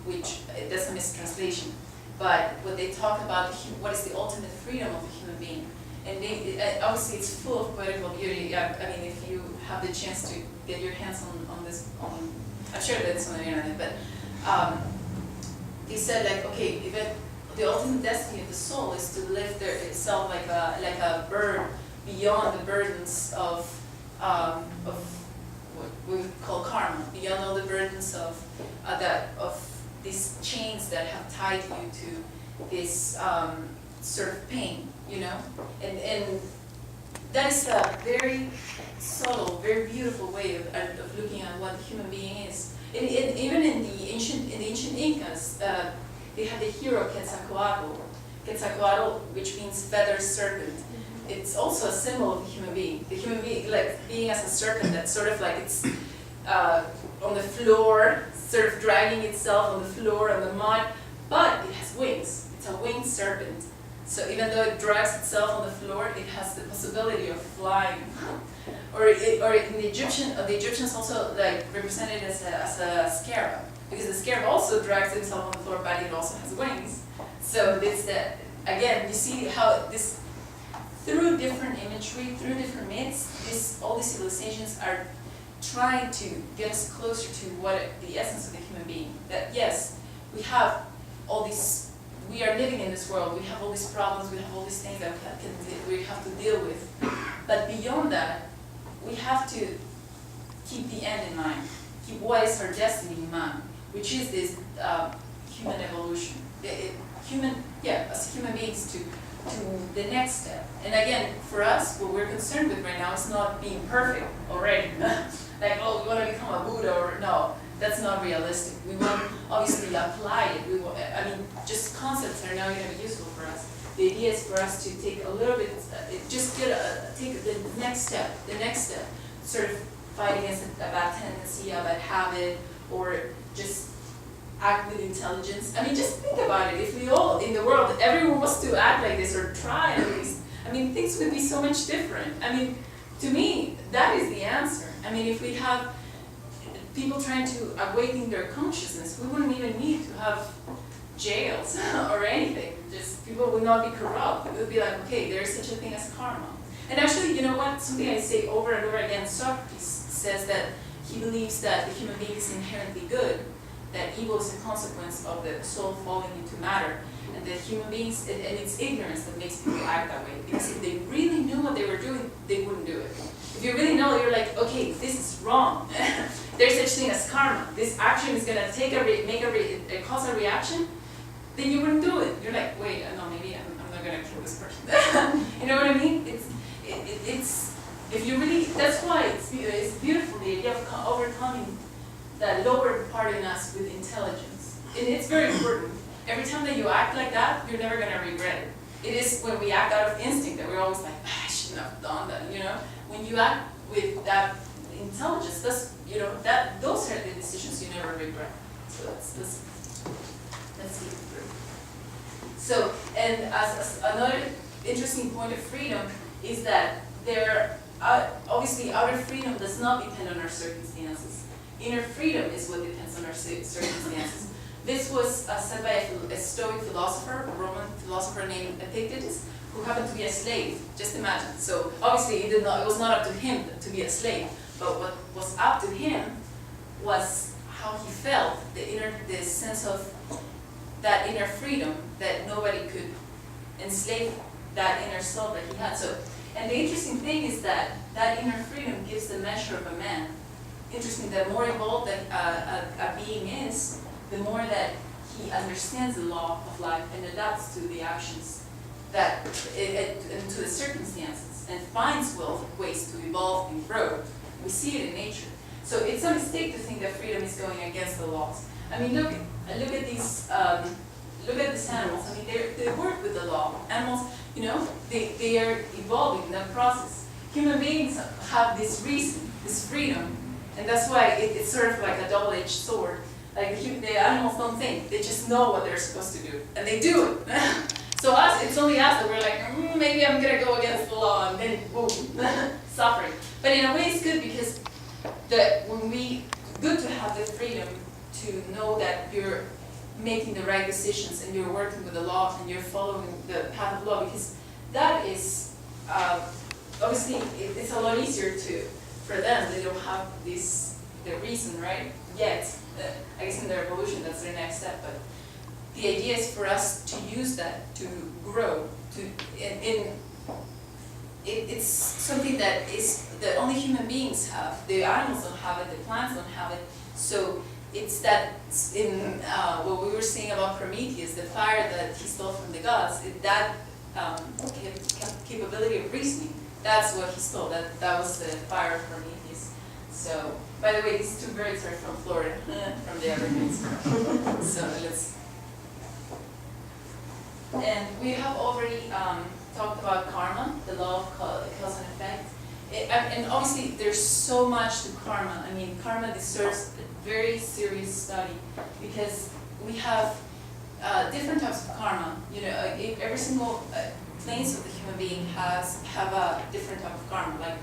which that's a mistranslation. But what they talk about, what is the ultimate freedom of a human being. And obviously it's full of poetical beauty. I mean, if you have the chance to get your hands on this, I'm sure that it's on the internet, but they said like, okay, the ultimate destiny of the soul is to live itself like a bird beyond the burdens of what we would call karma, beyond all the burdens of these chains that have tied you to this sort of pain, you know, and that is a very subtle, very beautiful way of looking at what a human being is. Even in the ancient Incas, they had the hero Quetzalcoatl, which means feathered serpent. It's also a symbol of the human being. The human being, like being as a serpent, that's sort of like it's on the floor, sort of dragging itself on the floor, on the mud, but it has wings. It's a winged serpent. So even though it drags itself on the floor, it has the possibility of flying. Or in the Egyptians also like represented as a scarab, because the scarab also drags itself on the floor, but it also has wings. So it's that, again, you see how this, through different imagery, through different myths, all these civilizations are trying to get us closer to what the essence of the human being. That yes, we have all these, we are living in this world, we have all these problems, we have all these things that we have to deal with. But beyond that, we have to keep the end in mind, keep what is our destiny in mind, which is this human evolution. As human beings to the next step. And again, for us, what we're concerned with right now is not being perfect already. Like, oh, we want to become a Buddha, or no, that's not realistic. We want to obviously apply it. Just concepts are now going to be useful for us. The idea is for us to take a little bit, take the next step, sort of fight against a bad tendency, a bad habit, or just act with intelligence. Just think about it. If we all in the world, everyone was to act like this or try at least, things would be so much different. To me, that is the answer. If we have people trying to awaken their consciousness, we wouldn't even need to have jails or anything. Just people would not be corrupt. It would be like, okay, there is such a thing as karma. And actually, you know what? Something I say over and over again, Socrates says that he believes that the human being is inherently good, that evil is a consequence of the soul falling into matter, and that human beings, and it's ignorance that makes people act that way. Because if they really knew what they were doing, they wouldn't do it. If you really know, you're like, okay, this is wrong. There's such thing as karma. This action is going to cause a reaction, then you wouldn't do it. You're like, wait, no, maybe I'm not going to kill this person. You know what I mean? It's if you really, that's why it's beautiful, the idea of overcoming that lower part in us with intelligence. And it's very important. Every time that you act like that, you're never going to regret it. It is when we act out of instinct that we're always like, I shouldn't have done that, you know? When you act with that intelligence, those are the decisions you never regret. So let's see it through. So, and as another interesting point of freedom is that obviously outer freedom does not depend on our circumstances. Inner freedom is what depends on our circumstances. This was said by a Stoic philosopher, a Roman philosopher named Epictetus, who happened to be a slave. Just imagine. So obviously it was not up to him to be a slave, but what was up to him was how he felt, the sense of that inner freedom, that nobody could enslave that inner soul that he had. So, and the interesting thing is that inner freedom gives the measure of a man. Interesting, the more evolved that a being is, the more that he understands the law of life and adapts to the actions and to the circumstances, and finds ways to evolve and grow. We see it in nature. So it's a mistake to think that freedom is going against the laws. Look at these animals. They work with the law. Animals, they are evolving in that process. Human beings have this reason, this freedom, and that's why it's sort of like a double-edged sword. Like the animals don't think; they just know what they're supposed to do, and they do it. So it's only us that we're like, maybe I'm gonna go against the law, and then boom, suffering. But in a way, it's good because good to have the freedom to know that making the right decisions, and you're working with the law, and you're following the path of law, because that is, obviously, it's a lot easier for them. They don't have the reason, right, yet. I guess in their evolution, that's their next step, but the idea is for us to use that to grow, it's something that only human beings have. The animals don't have it, the plants don't have it. So it's that in what we were saying about Prometheus, the fire that he stole from the gods, that capability of reasoning, that's what he stole. That was the fire of Prometheus. So, by the way, these two birds are from Florida, from the Everglades. So and we have already talked about karma, the law of cause and effect. And obviously, there's so much to karma. I mean, karma deserves a very serious study, because we have different types of karma. You know, every single planes of the human being have a different type of karma. Like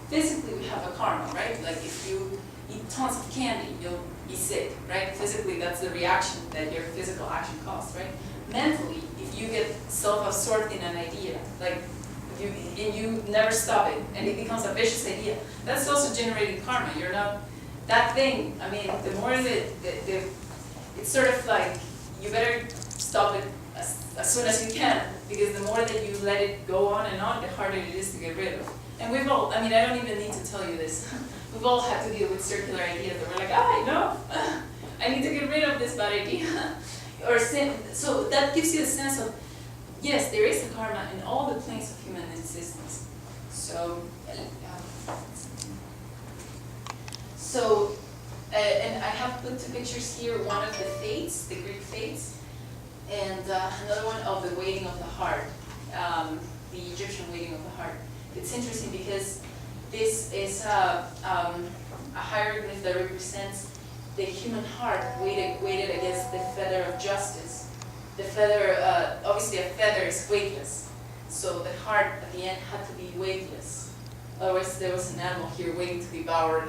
physically, we have a karma, right? Like if you eat tons of candy, you'll be sick, right? Physically, that's the reaction that your physical action caused, right? Mentally, if you get self-absorbed in an idea, like you never stop it, and it becomes a vicious idea, that's also generating karma. You're not that thing. I mean, the more it's sort of like you better stop it as soon as you can, because the more that you let it go on and on, the harder it is to get rid of. And we've all, I mean, I don't even need to tell you this. We've all had to deal with circular ideas that we're like, I know, I need to get rid of this bad idea. Or sin. So that gives you a sense of, yes, there is a karma in all the planes of human existence. So, and I have put two pictures here, one of the fates, the Greek fates, and another one of the waiting of the heart, the Egyptian waiting of the heart. It's interesting because this is a hieroglyph that represents the human heart weighted against the feather of justice. The feather, obviously a feather is weightless, so the heart at the end had to be weightless. Otherwise, there was an animal here waiting to devour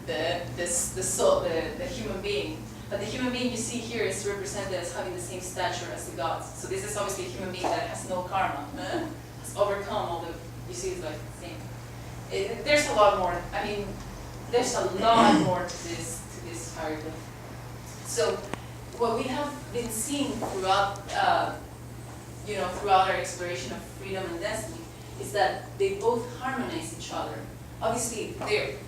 the soul, the human being. But the human being you see here is represented as having the same stature as the gods. So this is obviously a human being that has no karma, has overcome all the. You see, it's like the same. There's a lot more. I mean, there's a lot more to this hieroglyph. So what we have been seeing throughout, throughout our exploration of freedom and destiny, is that they both harmonize each other. Obviously, like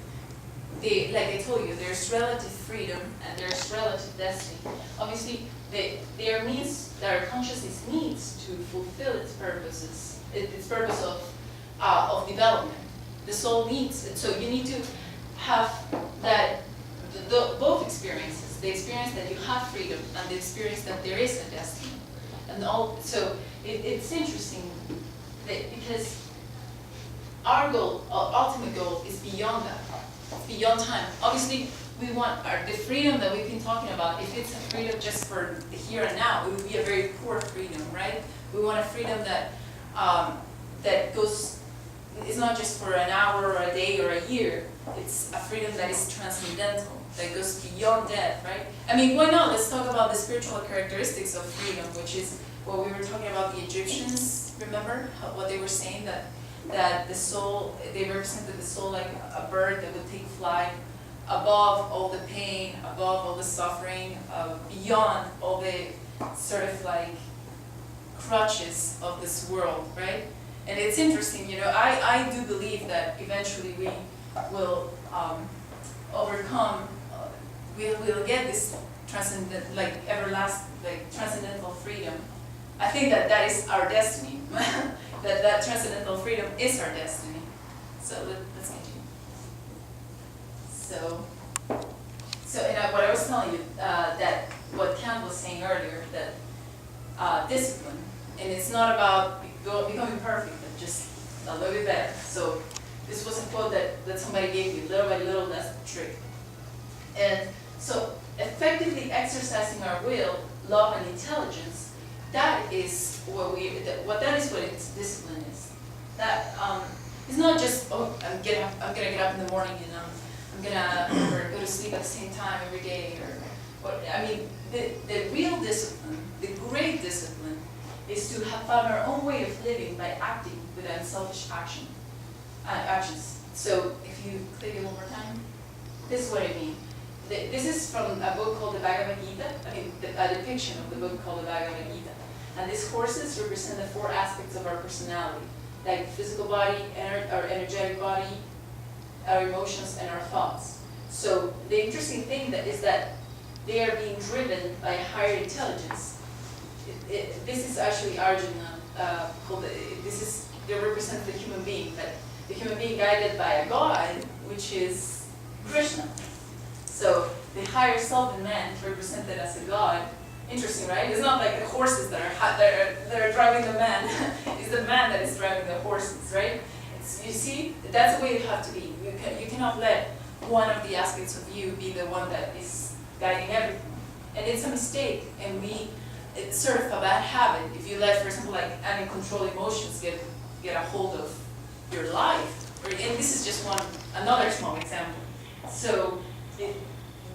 I told you, there's relative freedom and there's relative destiny. Obviously, there are means that our consciousness needs to fulfill its purposes, its purpose of development. The soul needs it. So you need to have that. Both experiences, the experience that you have freedom and the experience that there is a destiny. And so it's interesting that because our goal, our ultimate goal is beyond that, beyond time. Obviously, we want the freedom that we've been talking about. If it's a freedom just for the here and now, it would be a very poor freedom, right? We want a freedom that that goes, it's not just for an hour or a day or a year. It's a freedom that is transcendental, that goes beyond death, right? I mean, why not? Let's talk about the spiritual characteristics of freedom, which is what we were talking about the Egyptians, remember? What they were saying, that the soul, they represented the soul like a bird that would take flight above all the pain, above all the suffering, beyond all the sort of like crutches of this world, right? And it's interesting, I do believe that eventually we will overcome, we'll get this transcendent, like everlasting, like transcendental freedom. I think that is our destiny. that transcendental freedom is our destiny. So let's continue. So and what I was telling you, that what Kant was saying earlier, that discipline, and it's not about becoming perfect, but just a little bit better. So this was a quote that somebody gave me, little by little, that's the trick. And so effectively exercising our will, love, and intelligence, that is what its discipline is. That it's not just, I'm gonna get up in the morning and I'm gonna go to sleep at the same time every day, But I mean, the real discipline, the great discipline, is to have found our own way of living by acting with unselfish actions. So if you click it one more time, this is what I mean. This is from a book called the Bhagavad Gita. I mean, a depiction of the book called the Bhagavad Gita. And these horses represent the 4 aspects of our personality, like physical body, our energetic body, our emotions, and our thoughts. So the interesting thing is that they are being driven by higher intelligence. This is actually Arjuna, they represent the human being, but the human being guided by a god, which is Krishna. So the higher self in man, represented as a god. Interesting, right? It's not like the horses that are driving the man. It's the man that is driving the horses, right? You see, that's the way you have to be. You cannot let one of the aspects of you be the one that is guiding everything. And it's a mistake, and it's sort of a bad habit. If you let, for example, like uncontrolled emotions get a hold of your life, and this is just another small example. So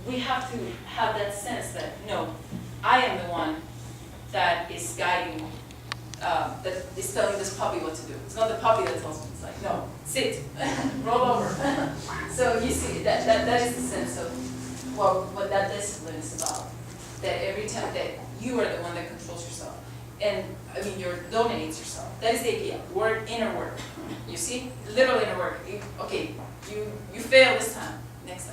we have to have that sense that, no, I am the one that is guiding, that is telling this puppy what to do. It's not the puppy that tells me. It's like, no, sit, roll over. So you see, that is the sense of what that discipline is about. That every time that you are the one that controls yourself, and I mean, dominates yourself. That is the idea. Inner work. You see, literal inner work. Okay, you fail this time. Next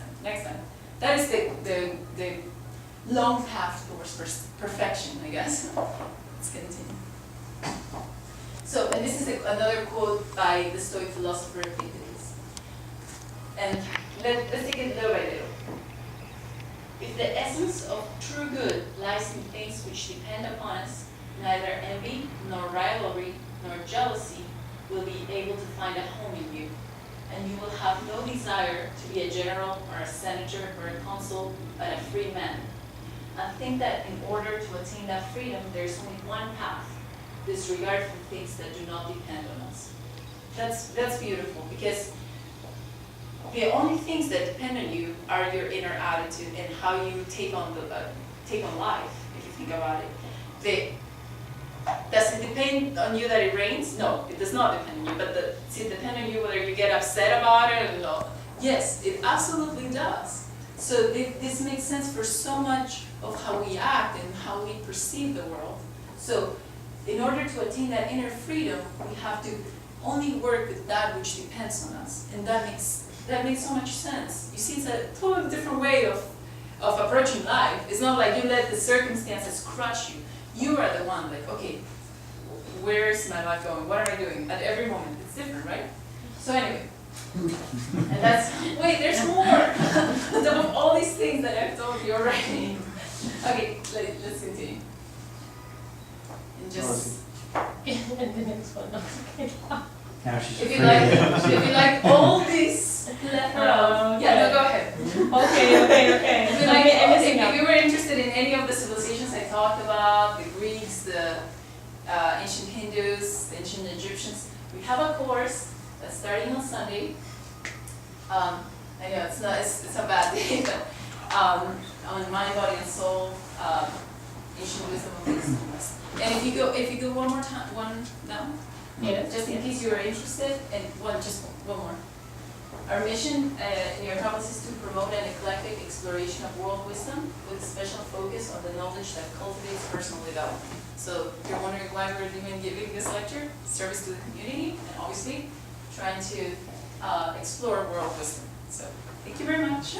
time. That is the long path towards perfection, I guess. Let's continue. So, and this is another quote by the Stoic philosopher Epictetus. And let's take it little by little. If the essence of true good lies in things which depend upon us, neither envy, nor rivalry, nor jealousy will be able to find a home in you, and you will have no desire to be a general or a senator or a consul, but a free man. And think that in order to attain that freedom, there is only one path: disregard for things that do not depend on us. That's beautiful, because the only things that depend on you are your inner attitude and how you take on life. If you think about it, does it depend on you that it rains? No, it does not depend on you. But does it depend on you whether you get upset about it or not? Yes, it absolutely does. So this makes sense for so much of how we act and how we perceive the world. So in order to attain that inner freedom, we have to only work with that which depends on us, and that makes so much sense. You see, it's a totally different way of approaching life. It's not like you let the circumstances crush you. You are the one, like, okay, where is my life going? What am I doing? At every moment, it's different, right? So anyway, and wait, there's more. On top of all these things that I've told you already. Okay, let's continue. And just... the next one, okay. Now she's If you like all this plethora, yeah, no, go ahead. Okay. If you were interested in any of the civilizations I talked about, the Greeks, the ancient Hindus, the ancient Egyptians, we have a course that's starting on Sunday. I know it's a bad day, but on mind, body, and soul, ancient wisdom of the East and West. And if you go one more time, just in case you are interested, and just one more. Our mission in your campus is to promote an eclectic exploration of world wisdom with a special focus on the knowledge that cultivates personal development. So if you're wondering why we're even giving this lecture, service to the community, and obviously trying to explore world wisdom. So thank you very much.